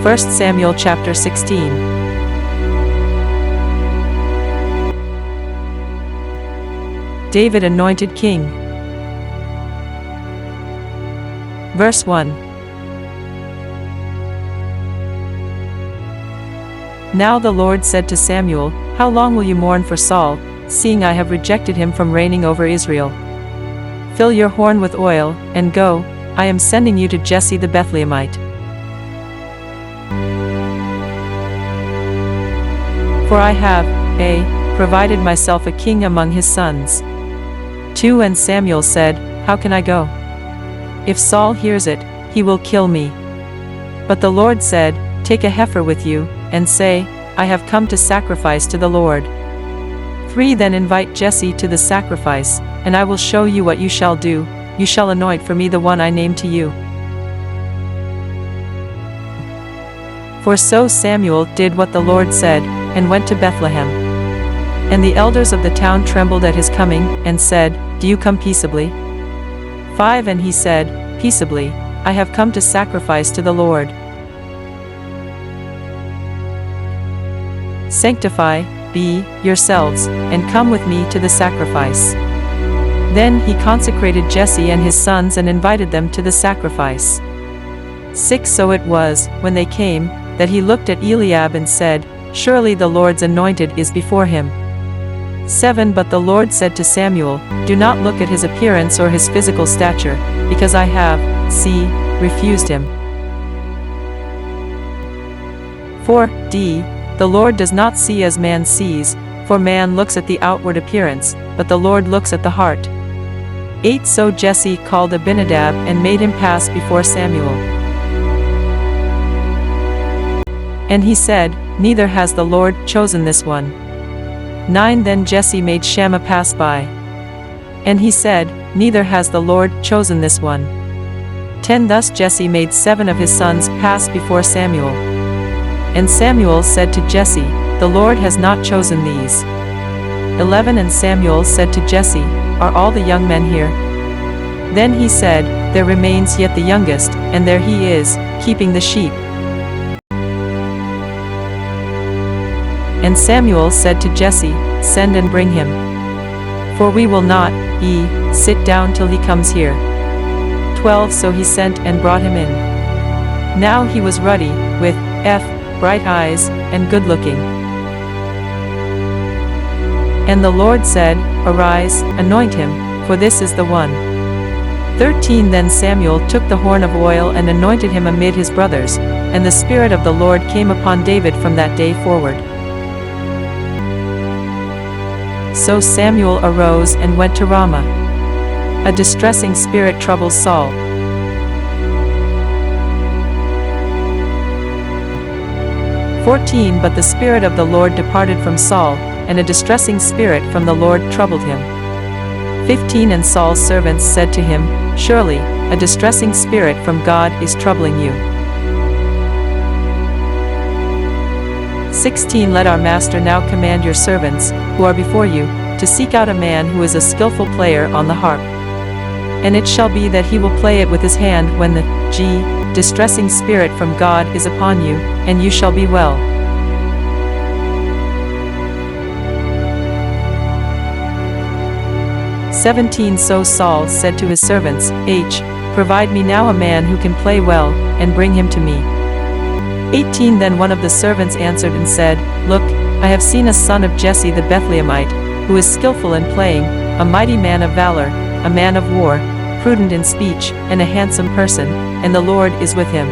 1 Samuel chapter 16. David anointed king. Verse 1. Now the Lord said to Samuel, How long will you mourn for Saul, seeing I have rejected him from reigning over Israel? Fill your horn with oil, and go, I am sending you to Jesse the Bethlehemite. For I have, provided myself a king among his sons. 2 And Samuel said, How can I go? If Saul hears it, he will kill me. But the Lord said, Take a heifer with you, and say, I have come to sacrifice to the Lord. 3 Then invite Jesse to the sacrifice, and I will show you what you shall do, you shall anoint for me the one I name to you. For so Samuel did what the Lord said, and went to Bethlehem. And the elders of the town trembled at his coming, and said, Do you come peaceably? 5 And he said, Peaceably, I have come to sacrifice to the Lord. Sanctify, yourselves, and come with me to the sacrifice. Then he consecrated Jesse and his sons and invited them to the sacrifice. 6 So it was, when they came, that he looked at Eliab and said, Surely the Lord's anointed is before him. 7 But the Lord said to Samuel, Do not look at his appearance or his physical stature, because I have, refused him. 4 The Lord does not see as man sees, for man looks at the outward appearance, but the Lord looks at the heart. 8 So Jesse called Abinadab and made him pass before Samuel. And he said, Neither has the Lord chosen this one. 9 Then Jesse made Shammah pass by. And he said, Neither has the Lord chosen this one. 10 Thus Jesse made 7 of his sons pass before Samuel. And Samuel said to Jesse, The Lord has not chosen these. 11 And Samuel said to Jesse, Are all the young men here? Then he said, There remains yet the youngest, and there he is, keeping the sheep. And Samuel said to Jesse, Send and bring him. For we will not, sit down till he comes here. 12 So he sent and brought him in. Now he was ruddy, with bright eyes, and good-looking. And the Lord said, Arise, anoint him, for this is the one. 13 Then Samuel took the horn of oil and anointed him amid his brothers, and the Spirit of the Lord came upon David from that day forward. So Samuel arose and went to Ramah. A distressing spirit troubles Saul. 14 But the Spirit of the Lord departed from Saul, and a distressing spirit from the Lord troubled him. 15 And Saul's servants said to him, Surely, a distressing spirit from God is troubling you. 16 Let our master now command your servants, who are before you, to seek out a man who is a skillful player on the harp. And it shall be that he will play it with his hand when the distressing spirit from God is upon you, and you shall be well. 17 So Saul said to his servants, Provide me now a man who can play well, and bring him to me. 18 Then one of the servants answered and said, Look, I have seen a son of Jesse the Bethlehemite, who is skillful in playing, a mighty man of valor, a man of war, prudent in speech, and a handsome person, and the Lord is with him.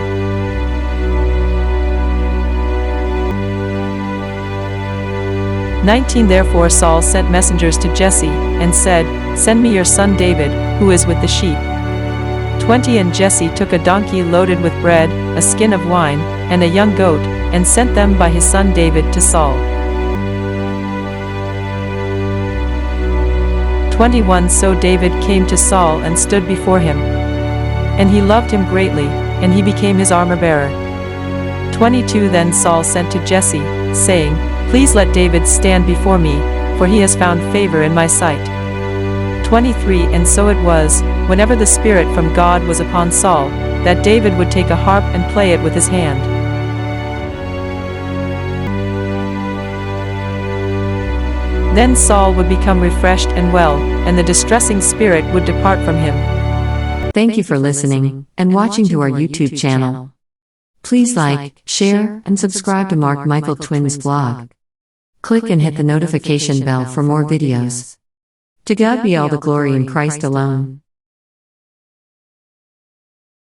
19 Therefore Saul sent messengers to Jesse, and said, Send me your son David, who is with the sheep. 20 And Jesse took a donkey loaded with bread, a skin of wine, and a young goat, and sent them by his son David to Saul. 21 So David came to Saul and stood before him. And he loved him greatly, and he became his armor-bearer. 22 Then Saul sent to Jesse, saying, Please let David stand before me, for he has found favor in my sight. 23 And so it was, whenever the Spirit from God was upon Saul, that David would take a harp and play it with his hand. Then Saul would become refreshed and well, and the distressing spirit would depart from him. Thank you for listening and watching to our YouTube channel. Please like, share, and subscribe to Mark Michael Twins vlog. Click and hit the notification bell for more videos. To God be all the glory in Christ alone.